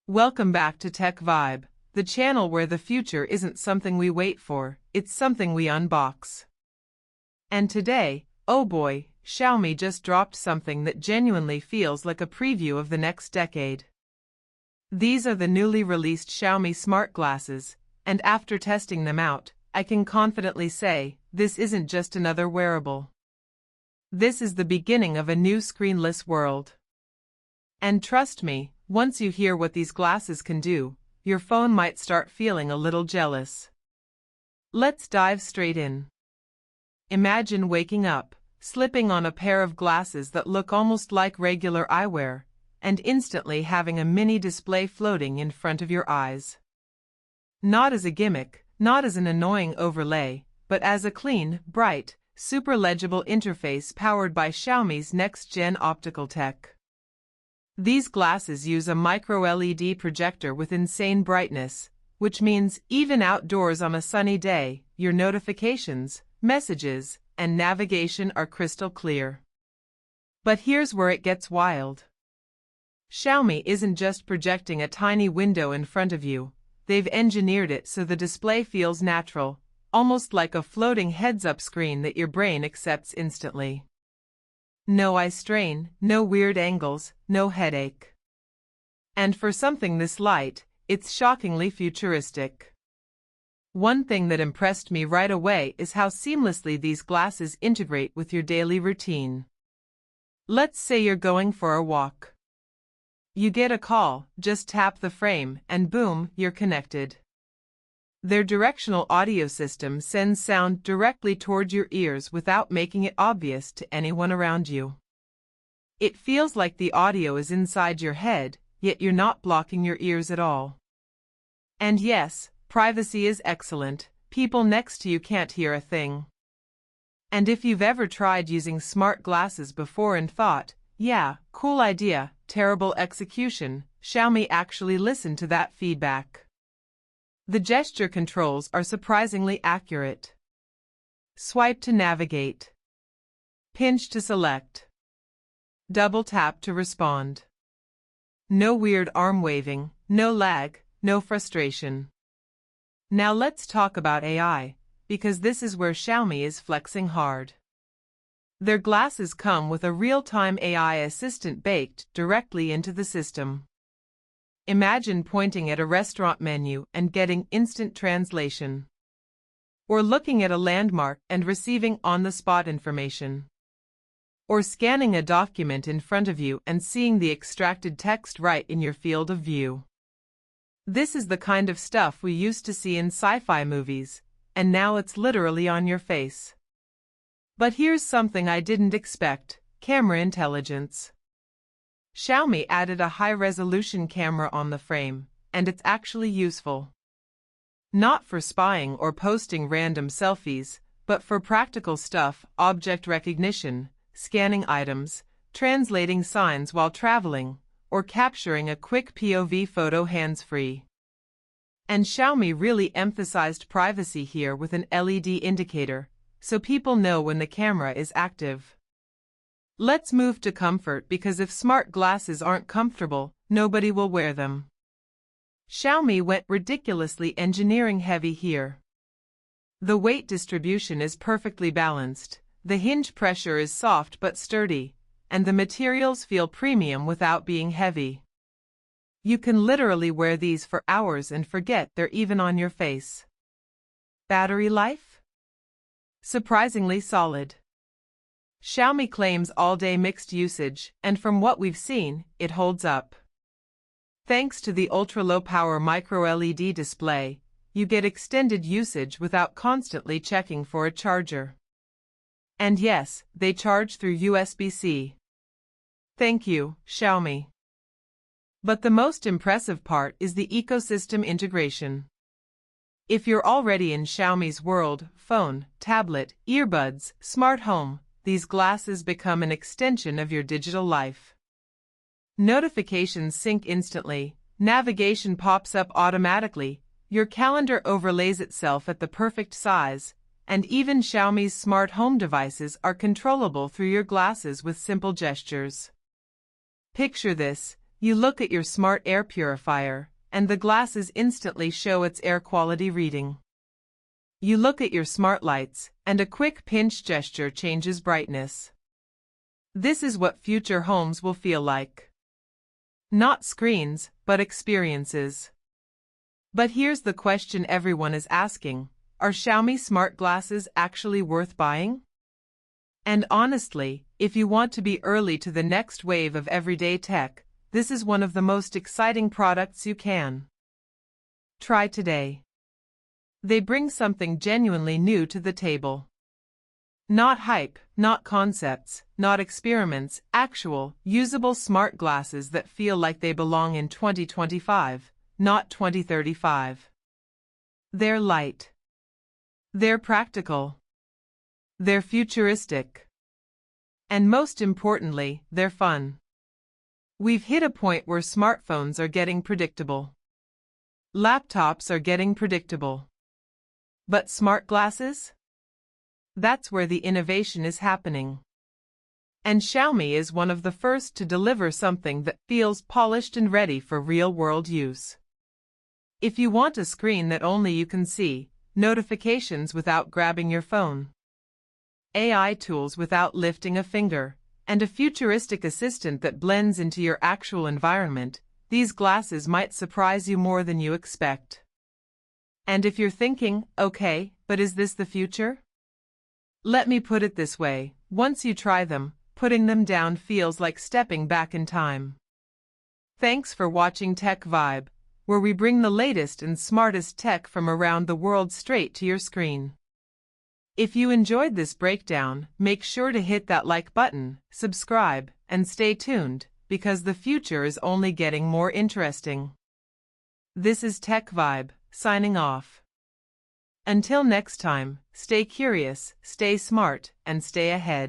Welcome back to Tech Vibe, the channel where the future isn't something we wait for, it's something we unbox. And today, oh boy, Xiaomi just dropped something that genuinely feels like a preview of the next decade. These are the newly released Xiaomi smart glasses, and after testing them out, I can confidently say, this isn't just another wearable. This is the beginning of a new screenless world. And trust me, once you hear what these glasses can do, your phone might start feeling a little jealous. Let's dive straight in. Imagine waking up, slipping on a pair of glasses that look almost like regular eyewear, and instantly having a mini display floating in front of your eyes. Not as a gimmick, not as an annoying overlay, but as a clean, bright, super legible interface powered by Xiaomi's next-gen optical tech. These glasses use a micro-LED projector with insane brightness, which means even outdoors on a sunny day, your notifications, messages, and navigation are crystal clear. But here's where it gets wild. Xiaomi isn't just projecting a tiny window in front of you, they've engineered it so the display feels natural, almost like a floating heads-up screen that your brain accepts instantly. No eye strain, no weird angles, no headache. And for something this light, it's shockingly futuristic. One thing that impressed me right away is how seamlessly these glasses integrate with your daily routine. Let's say you're going for a walk. You get a call, just tap the frame, and boom, you're connected. Their directional audio system sends sound directly toward your ears without making it obvious to anyone around you. It feels like the audio is inside your head, yet you're not blocking your ears at all. And yes, privacy is excellent, people next to you can't hear a thing. And if you've ever tried using smart glasses before and thought, yeah, cool idea, terrible execution, Xiaomi actually listened to that feedback. The gesture controls are surprisingly accurate. Swipe to navigate. Pinch to select. Double tap to respond. No weird arm waving, no lag, no frustration. Now let's talk about AI, because this is where Xiaomi is flexing hard. Their glasses come with a real-time AI assistant baked directly into the system. Imagine pointing at a restaurant menu and getting instant translation. Or looking at a landmark and receiving on-the-spot information. Or scanning a document in front of you and seeing the extracted text right in your field of view. This is the kind of stuff we used to see in sci-fi movies, and now it's literally on your face. But here's something I didn't expect: camera intelligence. Xiaomi added a high-resolution camera on the frame, and it's actually useful. Not for spying or posting random selfies, but for practical stuff: object recognition, scanning items, translating signs while traveling, or capturing a quick POV photo hands-free. And Xiaomi really emphasized privacy here with an LED indicator, so people know when the camera is active. Let's move to comfort, because if smart glasses aren't comfortable, nobody will wear them. Xiaomi went ridiculously engineering heavy here. The weight distribution is perfectly balanced, the hinge pressure is soft but sturdy, and the materials feel premium without being heavy. You can literally wear these for hours and forget they're even on your face. Battery life? Surprisingly solid. Xiaomi claims all-day mixed usage, and from what we've seen, it holds up. Thanks to the ultra-low-power micro-LED display, you get extended usage without constantly checking for a charger. And yes, they charge through USB-C. Thank you, Xiaomi. But the most impressive part is the ecosystem integration. If you're already in Xiaomi's world, phone, tablet, earbuds, smart home, these glasses become an extension of your digital life. Notifications sync instantly, navigation pops up automatically, your calendar overlays itself at the perfect size, and even Xiaomi's smart home devices are controllable through your glasses with simple gestures. Picture this: you look at your smart air purifier, and the glasses instantly show its air quality reading. You look at your smart lights, and a quick pinch gesture changes brightness. This is what future homes will feel like. Not screens, but experiences. But here's the question everyone is asking: are Xiaomi smart glasses actually worth buying? And honestly, if you want to be early to the next wave of everyday tech, this is one of the most exciting products you can try today. They bring something genuinely new to the table. Not hype, not concepts, not experiments, actual, usable smart glasses that feel like they belong in 2025, not 2035. They're light. They're practical. They're futuristic. And most importantly, they're fun. We've hit a point where smartphones are getting predictable. Laptops are getting predictable. But smart glasses? That's where the innovation is happening. And Xiaomi is one of the first to deliver something that feels polished and ready for real-world use. If you want a screen that only you can see, notifications without grabbing your phone, AI tools without lifting a finger, and a futuristic assistant that blends into your actual environment, these glasses might surprise you more than you expect. And if you're thinking, okay, but is this the future? Let me put it this way: once you try them, putting them down feels like stepping back in time. Thanks for watching Tech Vibe, where we bring the latest and smartest tech from around the world straight to your screen. If you enjoyed this breakdown, make sure to hit that like button, subscribe, and stay tuned, because the future is only getting more interesting. This is Tech Vibe, signing off. Until next time, stay curious, stay smart, and stay ahead.